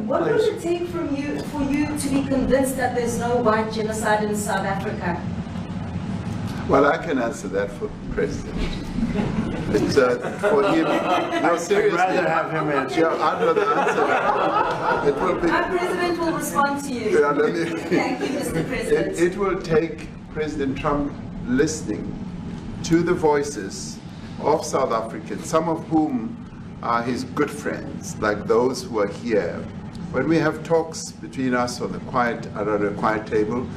What would it take for you to be convinced that there's no white genocide in South Africa? Well, I can answer that for the President. It's, for him, no, seriously. I'd rather have him answer. Yeah, I'd rather answer that. It will be, Our President will respond to you. Yeah, Thank you, Mr. President. It will take President Trump listening to the voices of South Africans, some of whom are his good friends, like those who are here. When we have talks between us on the around a quiet table,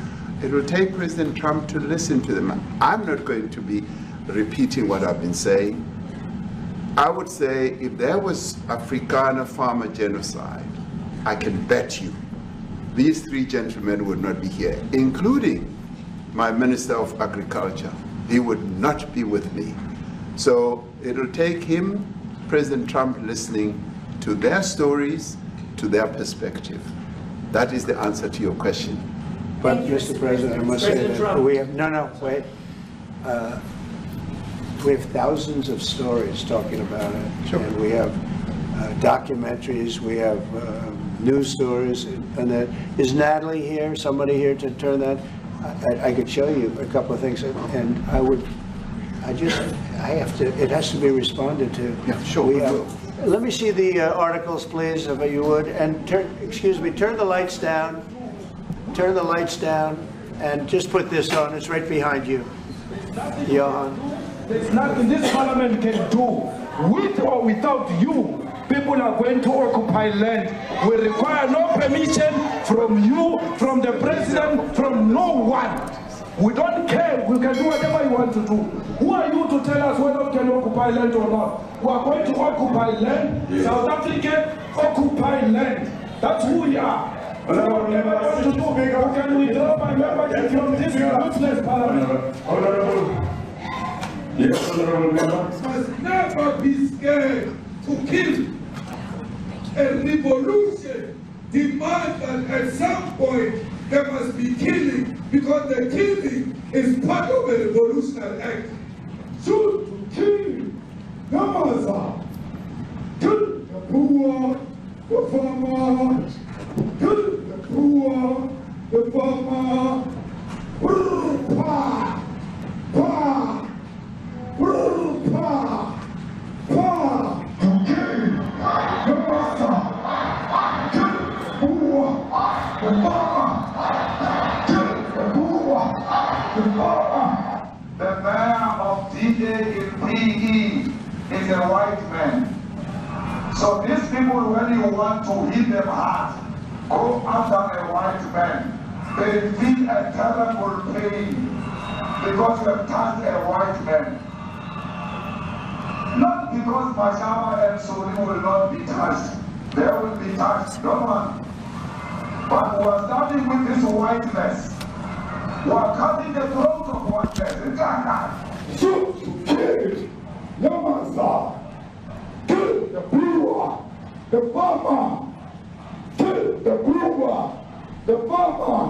it will take President Trump to listen to them. I'm not going to be repeating what I've been saying. I would say if there was Afrikaner farmer genocide, I can bet you these three gentlemen would not be here, including my Minister of Agriculture. He would not be with me. So it'll take him, President Trump, listening to their stories, to their perspective. That is the answer to your question. But, Mr. President, I must say that we have, wait. We have thousands of stories talking about it. Sure. And we have documentaries, we have news stories, and that. Is Natalie here, somebody here to turn that? I could show you a couple of things, and it has to be responded to. Yeah, sure. Let me see the articles, please, if you would, and turn the lights down. Turn the lights down and just put this on. It's right behind you. Johan. There's nothing this parliament can do. With or without you, people are going to occupy land. We require no permission from you, from the president, from no one. We don't care. We can do whatever you want to do. Who are you to tell us whether we can occupy land or not? We are going to occupy land. Yeah. South Africa occupy land. That's who we are. So whatever you want to do, can withdraw my membership from this useless parliament. Yes, honorable member. Must never be scared to kill. A revolution demands that at some point there must be killing, because the killing is part of a revolutionary act. Shoot to kill, Namaza, kill the poor, the farmer, kill the poor, the farmer, pa, pa, pa, pa, to kill, Namaza, kill the poor, the farmer, kill the poor, the farmer. The mayor of DA in PE is a white man. So these people, when you want to hit them hard, go after a white man. They feel a terrible pain because you have touched a white man. Not because Mashama and Suri will not be touched. They will be touched, no one. But we are starting with this whiteness. We are cutting the throat of whiteness. Shoot to kill, Namaza, kill the brewer, the farmer, kill the brewer, the farmer,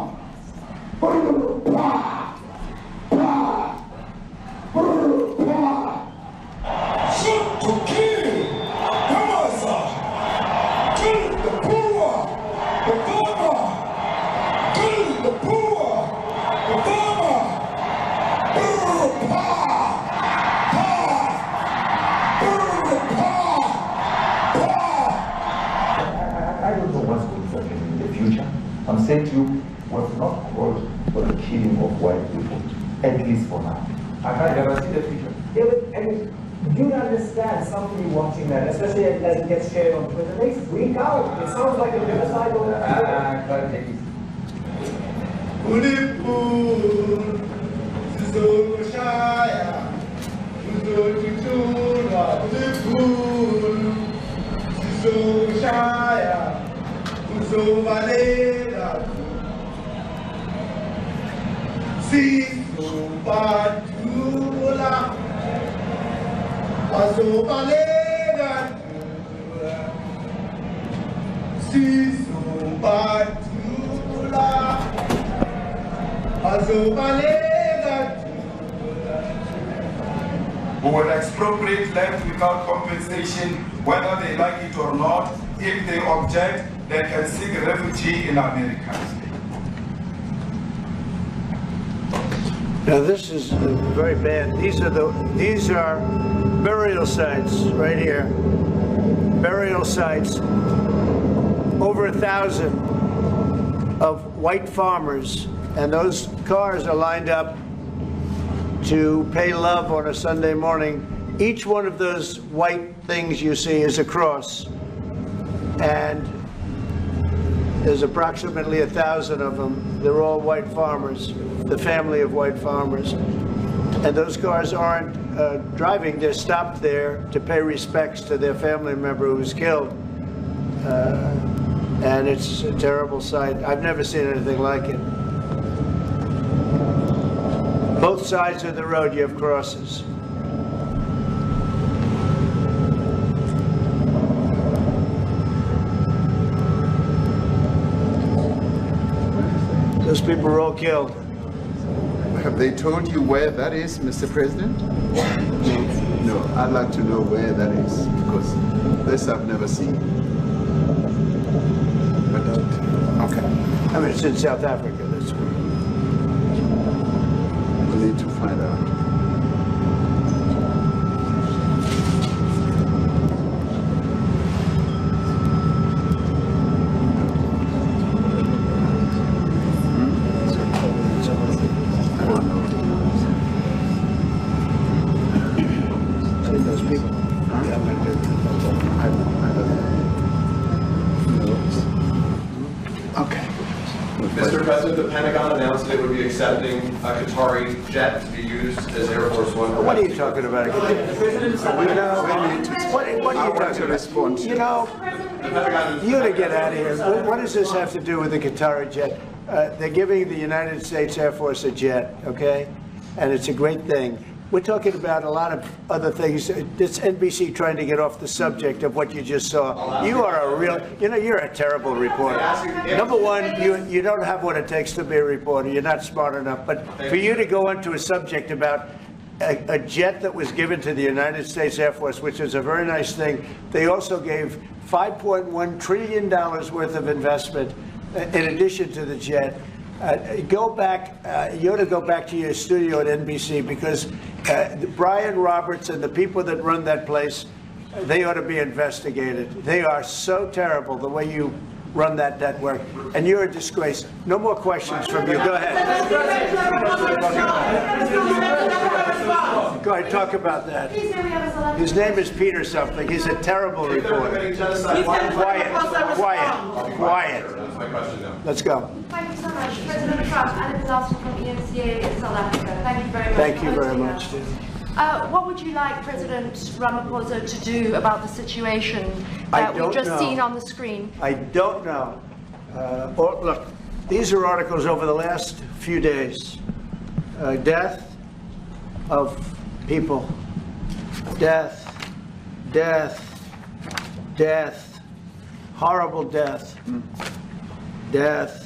pa, pa, pa. Shoot to kill, Namaza, kill the brewer, the farmer, kill the brewer, the farmer, pa. I don't know what's going to happen in the future. I'm saying to you, was not called for the killing of white people, at least for now. I can't never see the future. David, and do you understand somebody watching that, especially as it gets shared on Twitter, they freak out. It sounds like a genocidal. I can't take it. Who will expropriate land without compensation, whether they like it or not. If they object, they can seek refuge in America. Now this is very bad. These are burial sites right here. Burial sites. Over 1,000 of white farmers, and those cars are lined up to pay love on a Sunday morning. Each one of those white things you see is a cross, and there's approximately 1,000 of them. They're all white farmers, the family of white farmers. And those cars aren't driving, they're stopped there to pay respects to their family member who was killed. And it's a terrible sight. I've never seen anything like it. Both sides of the road you have crosses. Those people were all killed. Have they told you where that is, Mr. President? No, I'd like to know where that is, because this I've never seen. Okay. I mean, it's in South Africa. That's where. We need to find out. I don't know. See those people? I don't know. Okay. Mr. President, the Pentagon announced it would be accepting a Qatari jet to be used as Air Force One. What are you talking about? What are you talking to respond to? You know, you gotta get out of here. What does this have to do with the Qatari jet? They're giving the United States Air Force a jet, okay? And it's a great thing. We're talking about a lot of other things. It's NBC trying to get off the subject of what you just saw. You are a real, you know, you're a terrible reporter. Number one, you don't have what it takes to be a reporter. You're not smart enough. But for you to go into a subject about a jet that was given to the United States Air Force, which is a very nice thing, they also gave $5.1 trillion worth of investment in addition to the jet. Go back, you ought to go back to your studio at NBC, because Brian Roberts and the people that run that place, they ought to be investigated. They are so terrible the way you run that network, and you're a disgrace. No more questions from you. Go ahead. Go ahead, talk about that. His name is Peter something. He's a terrible reporter. Quiet. That's my question now. Let's go. Thank you so much. President Trump, and it's Austin from ENCA in South Africa. Thank you very much. Thank you very much. What would you like President Ramaphosa to do about the situation that we've just seen on the screen? I don't know. Look, these are articles over the last few days. Death of people. Death. Horrible death. Death.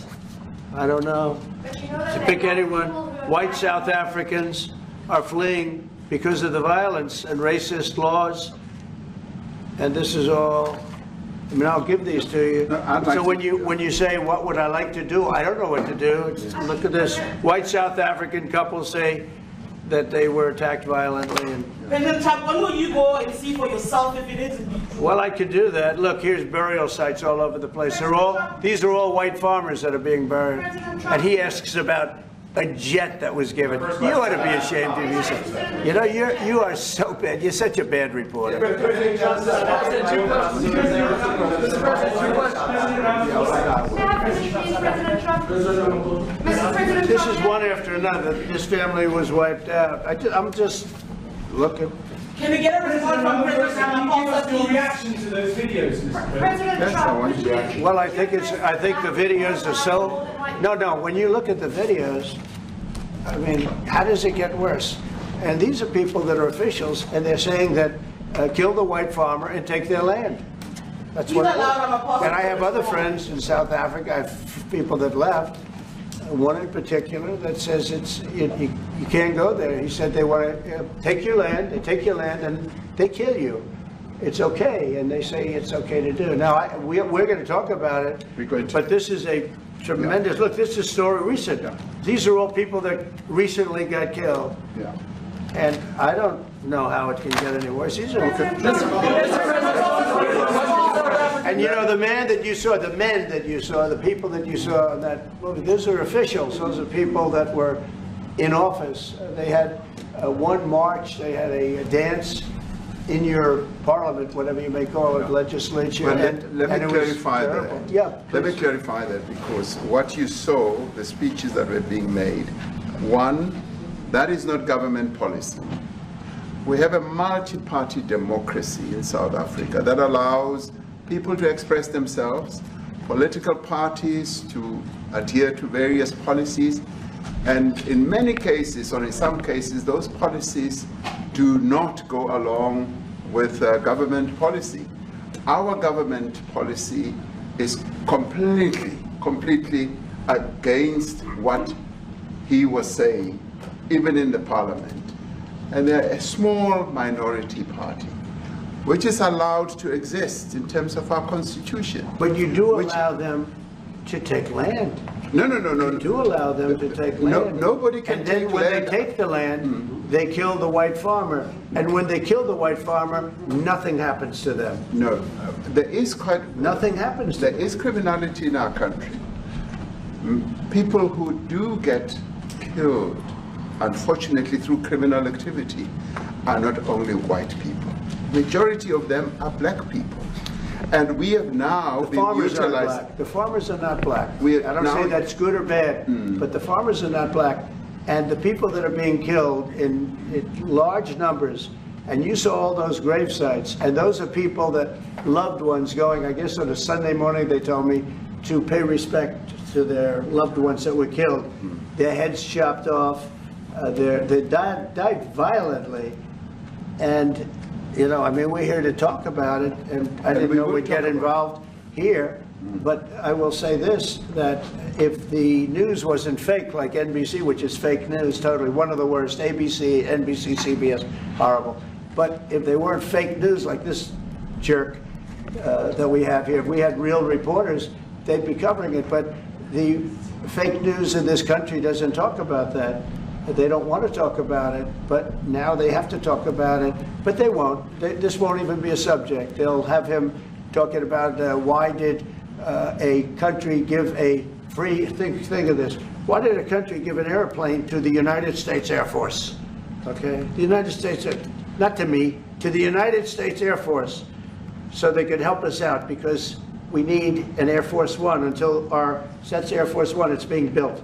I don't know. But you know that To pick anyone, white South Africans are fleeing because of the violence and racist laws. And this is all, I mean, I'll give these to you. So when you say, what would I like to do? I don't know what to do. Look at this. White South African couple say that they were attacked violently. And, President Trump, when will you go and see for yourself if it is? well, I could do that. Look, here's burial sites all over the place. These are all white farmers that are being buried. And he asks about a jet that was given. You ought to be ashamed of yourself. You know, you are so bad. You're such a bad reporter. This is one after another. This family was wiped out. I'm just looking. Can we get a report from President Ramaphosa, Your please? reaction to those videos, Mr. President? Well, I think the videos are so. No. When you look at the videos, I mean, how does it get worse? And these are people that are officials, and they're saying that kill the white farmer and take their land. That's what. And I have other friends in South Africa. I have people that left. One in particular that says you can't go there. He said they want to take your land, they take your land, and they kill you. it's okay, and they say it's okay to do. Now, we're going to talk about it, but this is a tremendous, look, this is a story recent. These are all people that recently got killed. Yeah. And I don't know how it can get any worse. These are and you know, the man that you saw, the men that you saw, the people that you saw in that movie, those are officials. Those are people that were in office. They had one march, they had a dance in your parliament, whatever you may call it, legislature. Well, let me clarify that. Yeah, let me clarify that, because what you saw, the speeches that were being made, one, that is not government policy. We have a multi-party democracy in South Africa that allows people to express themselves, political parties to adhere to various policies, and in many cases, or in some cases, those policies do not go along with government policy. Our government policy is completely against what he was saying, even in the parliament. And they're a small minority party, which is allowed to exist in terms of our constitution. But you do allow them to take land. No. You do allow them to take land. Nobody can take land. And then when they take the land, they kill the white farmer. And when they kill the white farmer, nothing happens to them. No, there is nothing happens to them. There is criminality in our country. People who do get killed, unfortunately, through criminal activity, are not only white people. Majority of them are black people. And we have now been utilized. The farmers are not black. I don't say that's good or bad, but the farmers are not black. And the people that are being killed in large numbers, and you saw all those grave sites, and those are people that loved ones going, I guess on a Sunday morning, they told me, to pay respect to their loved ones that were killed. Their heads chopped off, they died violently. And you know, I mean, we're here to talk about it, and I didn't know we'd get involved here, but I will say this, that if the news wasn't fake, like NBC, which is fake news, totally, one of the worst, ABC, NBC, CBS, horrible. But if they weren't fake news like this jerk that we have here, if we had real reporters, they'd be covering it. But the fake news in this country doesn't talk about that. They don't want to talk about it, but now they have to talk about it, but they won't. This won't even be a subject. They'll have him talking about why did a country give a free, think of this, why did a country give an airplane to the United States Air Force? Okay, the United States, not to me, to the United States Air Force, so they could help us out, because we need an Air Force One until that's Air Force One, it's being built.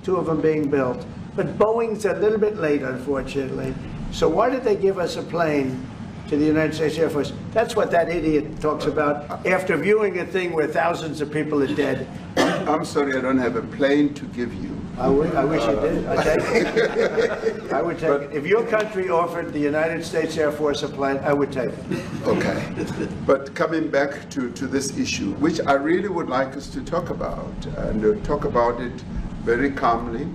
2 of them being built. But Boeing's a little bit late, unfortunately. So why did they give us a plane to the United States Air Force? That's what that idiot talks about after viewing a thing where thousands of people are dead. I'm sorry, I don't have a plane to give you. I wish you did. I take it. I would take it. If your country offered the United States Air Force a plane, I would take it. Okay. But coming back to this issue, which I really would like us to talk about, and talk about it very calmly.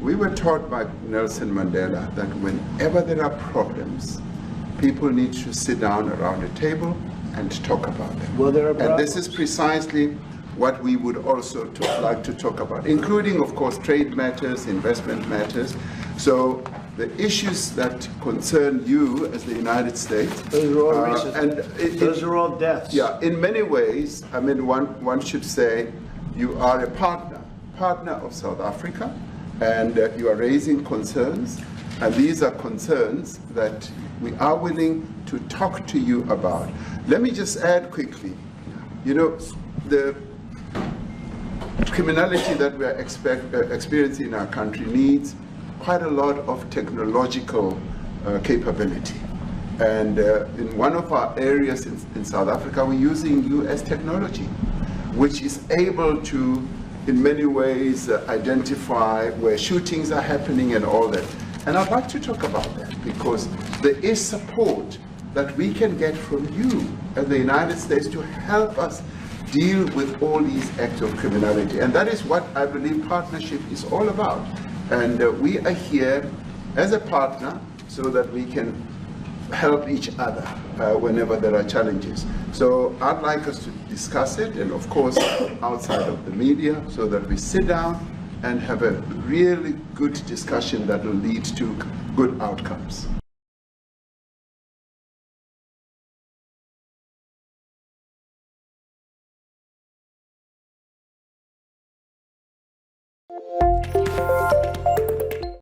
We were taught by Nelson Mandela that whenever there are problems, people need to sit down around a table and talk about them. Well, there are and this is precisely what we would also like to talk about, including, of course, trade matters, investment matters. So the issues that concern you as the United States. Those are all recent. Those are all deaths. Yeah, in many ways, I mean, one should say you are a partner of South Africa, and you are raising concerns, and these are concerns that we are willing to talk to you about. Let me just add quickly, you know, the criminality that we are experiencing in our country needs quite a lot of technological capability. And in one of our areas in South Africa, we're using US technology, which is able to in many ways identify where shootings are happening and all that. And I'd like to talk about that, because there is support that we can get from you as the United States to help us deal with all these acts of criminality. And that is what I believe partnership is all about. And we are here as a partner so that we can help each other whenever there are challenges. So I'd like us to discuss it, and of course outside of the media, so that we sit down and have a really good discussion that will lead to good outcomes. Thank you.